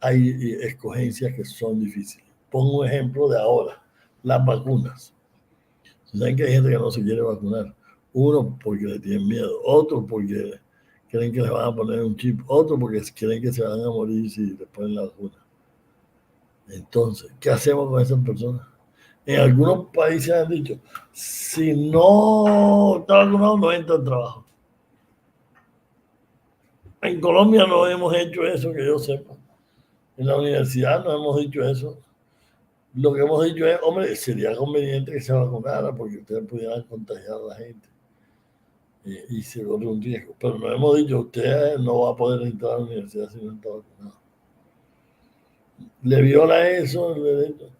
hay escogencias que son difíciles. Pongo un ejemplo de ahora, las vacunas. Saben que hay gente que no se quiere vacunar. Uno porque le tienen miedo, otro porque creen que les van a poner un chip, otro porque creen que se van a morir si les ponen la vacuna. Entonces, ¿qué hacemos con esas personas? En algunos países han dicho, si no está vacunado, no entra al trabajo. En Colombia no hemos hecho eso, que yo sepa. En la universidad no hemos dicho eso. Lo que hemos dicho es, hombre, sería conveniente que se vacunara porque ustedes pudieran contagiar a la gente y se corre un riesgo. Pero no hemos dicho, usted no va a poder entrar a la universidad si no está vacunado. Le viola eso el derecho.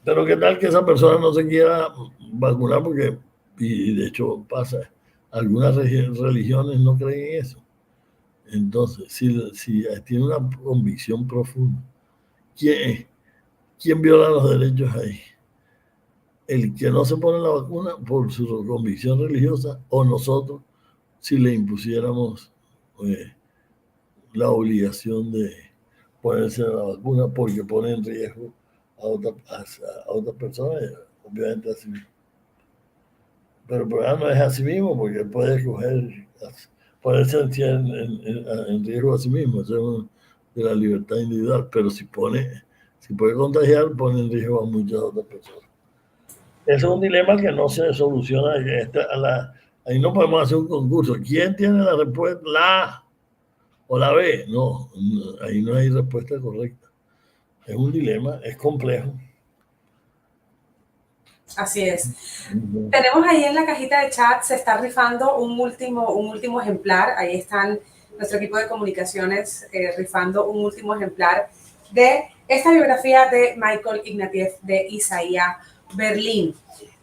Pero qué tal que esa persona no se quiera vacunar porque, y de hecho pasa, algunas religiones no creen en eso. Entonces, si tiene una convicción profunda, ¿quién viola los derechos ahí? ¿El que no se pone la vacuna por su convicción religiosa o nosotros si le impusiéramos la obligación de ponerse la vacuna porque pone en riesgo a otras personas, obviamente a sí mismo? Pero el programa no es a sí mismo porque él puede escoger ponerse en riesgo a sí mismo, eso es de la libertad individual, pero si puede contagiar, pone en riesgo a muchas otras personas. Ese es un dilema que no se soluciona. Ahí no podemos hacer un concurso. ¿Quién tiene la respuesta? ¿La A o la B? No, ahí no hay respuesta correcta. Es un dilema, es complejo. Así es. Tenemos ahí en la cajita de chat, se está rifando un último ejemplar. Ahí están nuestro equipo de comunicaciones rifando un último ejemplar de esta biografía de Michael Ignatieff de Isaiah Berlin.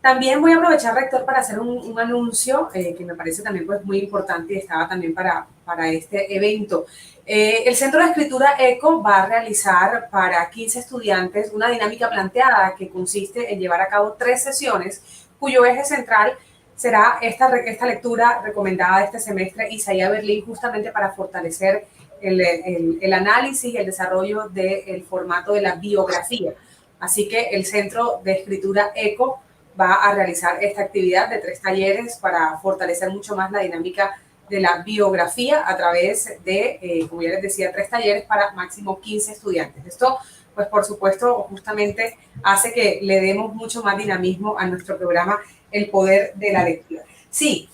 También voy a aprovechar, rector, para hacer un anuncio que me parece también pues, muy importante y estaba también para este evento. El Centro de Escritura ECO va a realizar para 15 estudiantes una dinámica planteada que consiste en llevar a cabo 3 sesiones cuyo eje central será esta lectura recomendada de este semestre, Isaiah Berlin, justamente para fortalecer el análisis y el desarrollo del formato de la biografía. Así que el Centro de Escritura ECO va a realizar esta actividad de 3 talleres para fortalecer mucho más la dinámica de la biografía a través de, como ya les decía, 3 talleres para máximo 15 estudiantes. Esto, pues por supuesto, justamente hace que le demos mucho más dinamismo a nuestro programa El Poder de la Lectura. Sí,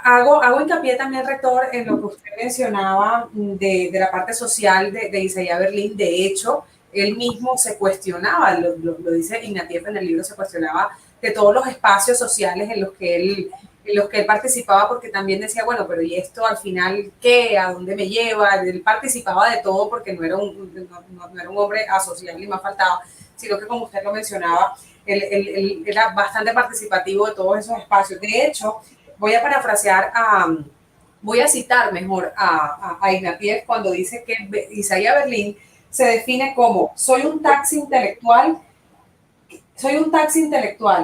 hago hincapié también, rector, en lo que usted mencionaba de la parte social de Isaiah Berlin. De hecho, él mismo se cuestionaba, lo dice Ignatieff en el libro, se cuestionaba de todos los espacios sociales en los que él participaba, porque también decía, bueno, pero ¿y esto al final qué? ¿A dónde me lleva? Él participaba de todo porque no era un hombre asocial ni más faltaba, sino que como usted lo mencionaba, él era bastante participativo de todos esos espacios. De hecho, voy a parafrasear voy a citar mejor a Ignatieff cuando dice que Isaiah Berlin se define como soy un taxi intelectual,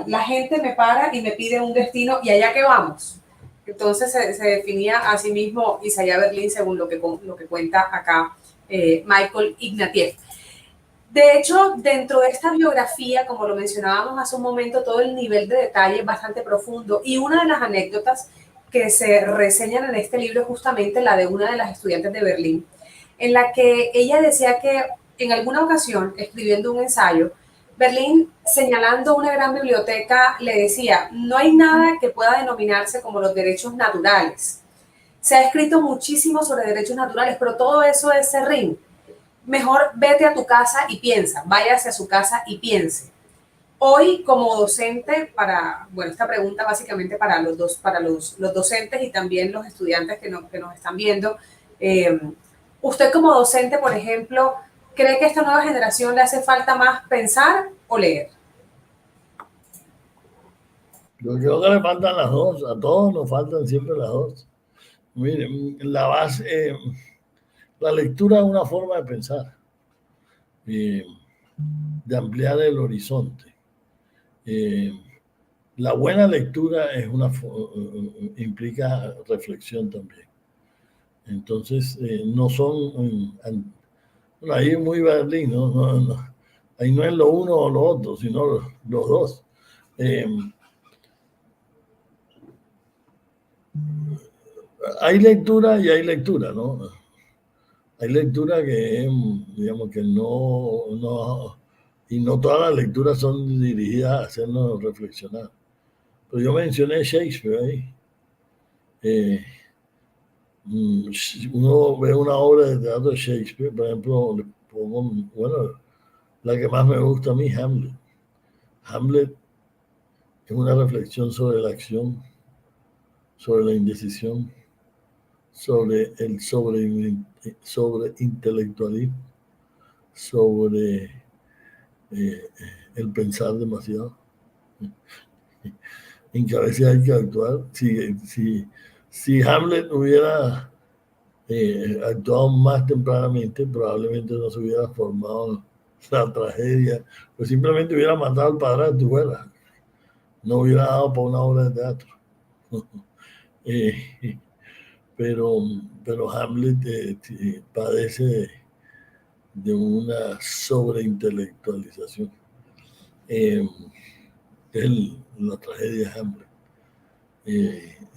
la gente me para y me pide un destino y allá que vamos. Entonces se definía a sí mismo Isaiah Berlin según lo que cuenta acá Michael Ignatieff. De hecho, dentro de esta biografía, como lo mencionábamos hace un momento, todo el nivel de detalle es bastante profundo, y una de las anécdotas que se reseñan en este libro es justamente la de una de las estudiantes de Berlín, en la que ella decía que en alguna ocasión, escribiendo un ensayo, Berlín, señalando una gran biblioteca, le decía, no hay nada que pueda denominarse como los derechos naturales. Se ha escrito muchísimo sobre derechos naturales, pero todo eso es serrín. Mejor vete a tu casa y piensa, váyase a su casa y piense. Hoy, como docente, esta pregunta básicamente para los docentes y también los estudiantes que nos están viendo, usted como docente, por ejemplo, ¿cree que a esta nueva generación le hace falta más pensar o leer? Yo creo que le faltan las dos, a todos nos faltan siempre las dos. Miren, la base, la lectura es una forma de pensar, de ampliar el horizonte. La buena lectura implica reflexión también. Entonces, no son, ahí es muy Berlín, ¿no? Ahí no es lo uno o lo otro, sino los dos. Hay lectura y hay lectura, ¿no? Hay lectura que, digamos, que no, y no todas las lecturas son dirigidas a hacernos reflexionar. Pero yo mencioné Shakespeare ahí. Uno ve una obra de teatro de Shakespeare, por ejemplo, bueno, la que más me gusta a mí, Hamlet. Hamlet es una reflexión sobre la acción, sobre la indecisión, sobre el intelectualismo, sobre el pensar demasiado. En que a veces hay que actuar. Si Hamlet hubiera actuado más tempranamente, probablemente no se hubiera formado la tragedia, pues simplemente hubiera matado al padrastro, fuera. No hubiera dado para una obra de teatro. Pero Hamlet padece de una sobreintelectualización. Es la tragedia de Hamlet.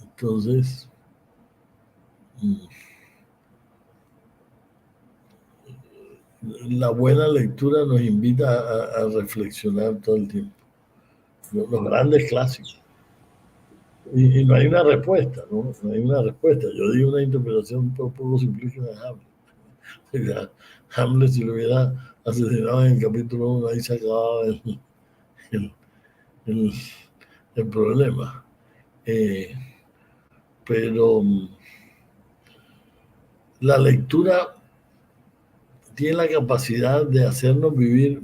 Entonces, la buena lectura nos invita a reflexionar todo el tiempo. Los grandes clásicos. Y no hay una respuesta, ¿no? No hay una respuesta. Yo di una interpretación un poco simplista de Hamlet. Hamlet, si lo hubiera asesinado en el capítulo 1, ahí se acababa el problema. Pero la lectura tiene la capacidad de hacernos vivir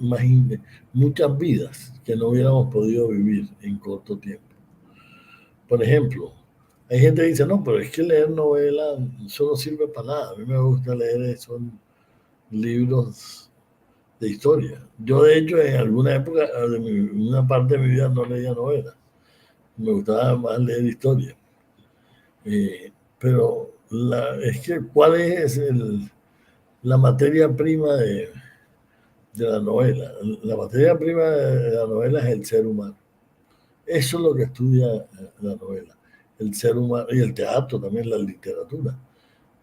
muchas vidas que no hubiéramos podido vivir en corto tiempo. Por ejemplo, hay gente que dice, no, pero es que leer novela eso no sirve para nada. A mí me gusta leer son libros de historia. Yo, de hecho, en alguna época, una parte de mi vida no leía novelas. Me gustaba más leer historia. Pero es que, ¿cuál es la materia prima de la novela? La materia prima de la novela es el ser humano. Eso es lo que estudia la novela. El ser humano, y el teatro también, la literatura.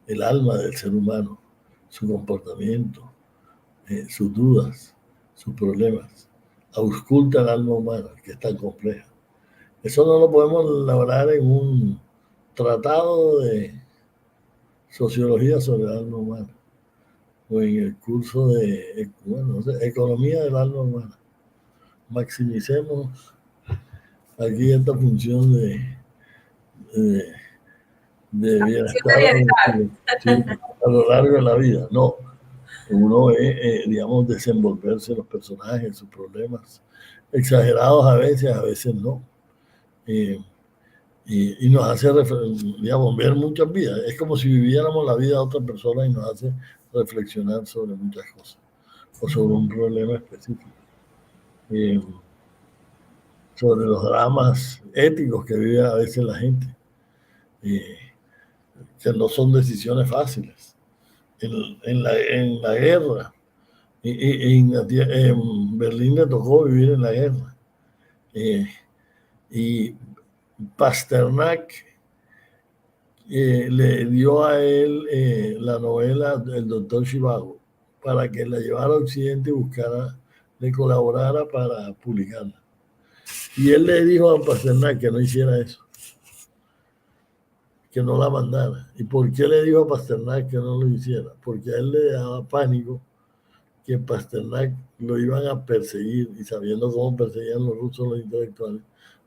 El alma del ser humano, su comportamiento, sus dudas, sus problemas. Ausculta el alma humana, que es tan compleja. Eso no lo podemos lograr en un tratado de sociología sobre el alma humana. o en el curso de, bueno, no sé, economía del alma humana. Maximicemos aquí esta función de bienestar sí, a lo largo de la vida. No, uno es, digamos, desenvolverse los personajes, sus problemas, exagerados a veces no. Y nos hace, digamos, ver muchas vidas. Es como si viviéramos la vida de otra persona y nos hace reflexionar sobre muchas cosas o sobre un problema específico. Sobre los dramas éticos que vive a veces la gente, que no son decisiones fáciles. En la guerra, en Berlín le tocó vivir en la guerra. Y Pasternak le dio a él la novela El Doctor Zhivago para que la llevara a Occidente y le colaborara para publicarla. Y él le dijo a Pasternak que no hiciera eso, que no la mandara. ¿Y por qué le dijo a Pasternak que no lo hiciera? Porque a él le daba pánico que Pasternak lo iban a perseguir, y sabiendo cómo perseguían los rusos los intelectuales,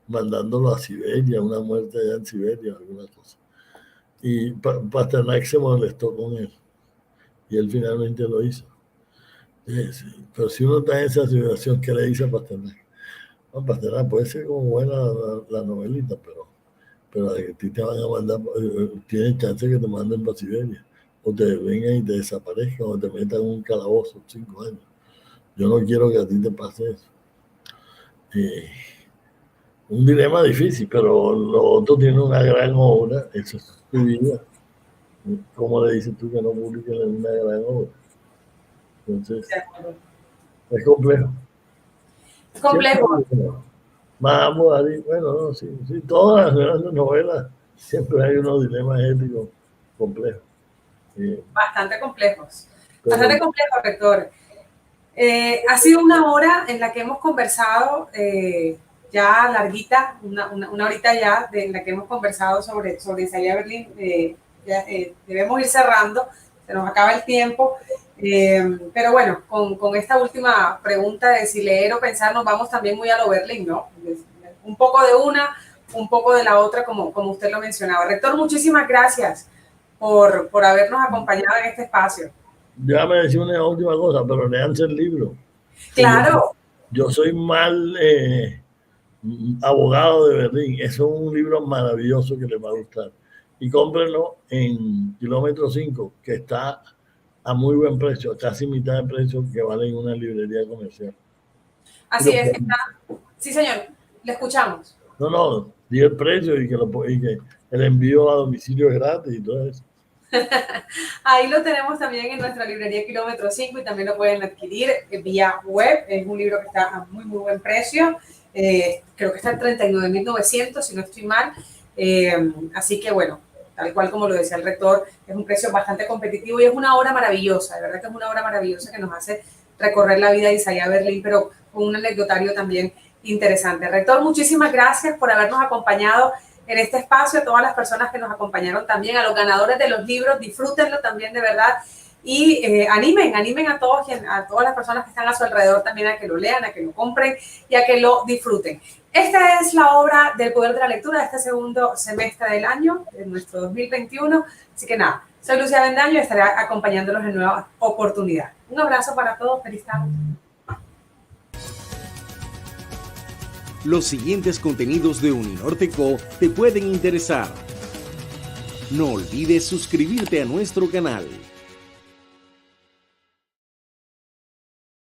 mandándolo a Siberia, una muerte allá en Siberia, alguna cosa. Y Pasternak se molestó con él, y él finalmente lo hizo. Pero si uno está en esa situación, ¿qué le dice a Pasternak? No, Pasternak, puede ser como buena la novelita, pero a ti te van a mandar, tienes chance que te manden para Siberia, o te vengan y te desaparezcan, o te metan en un calabozo 5 años. Yo no quiero que a ti te pase eso. Un dilema difícil, pero lo otro tiene una gran obra, eso es tu vida. ¿Cómo le dices tú que no publiquen una gran obra? Entonces, es complejo. Es complejo. Vamos, bueno, no, sí, todas las grandes novelas siempre hay unos dilemas éticos complejos. Bastante complejos. Bastante complejos, rector. Ha sido una hora en la que hemos conversado, ya larguita, una horita ya, en la que hemos conversado sobre Isaiah Berlin. Debemos ir cerrando, se nos acaba el tiempo. Pero bueno, con esta última pregunta de si leer o pensar, nos vamos también muy a lo Berlín, ¿no? Un poco de una, un poco de la otra, como usted lo mencionaba. Rector, muchísimas gracias por habernos acompañado en este espacio. Ya me decía una última cosa, pero leanse el libro. Claro. Yo soy mal abogado de Berlín. Eso es un libro maravilloso que les va a gustar. Y cómprenlo en Kilómetro 5, que está a muy buen precio, a casi mitad de precio que vale en una librería comercial. Así es, está. Sí, señor, le escuchamos. No, di el precio y que el envío a domicilio es gratis y todo eso. Ahí lo tenemos también en nuestra librería Kilómetro 5 y también lo pueden adquirir vía web. Es un libro que está a muy buen precio. Creo que está en 39.900, si no estoy mal. Así que bueno, tal cual como lo decía el rector, es un precio bastante competitivo y es una obra maravillosa, de verdad que es una obra maravillosa que nos hace recorrer la vida de Isaiah Berlin, pero con un anecdotario también interesante. Rector, muchísimas gracias por habernos acompañado en este espacio, a todas las personas que nos acompañaron también, a los ganadores de los libros, disfrútenlo también de verdad y animen a todas las personas que están a su alrededor también a que lo lean, a que lo compren y a que lo disfruten. Esta es la obra del poder de la lectura de este segundo semestre del año, de nuestro 2021. Así que nada, soy Lucía Bendaño y estaré acompañándolos en nueva oportunidad. Un abrazo para todos, feliz tarde. Los siguientes contenidos de Uninorte.co te pueden interesar. No olvides suscribirte a nuestro canal.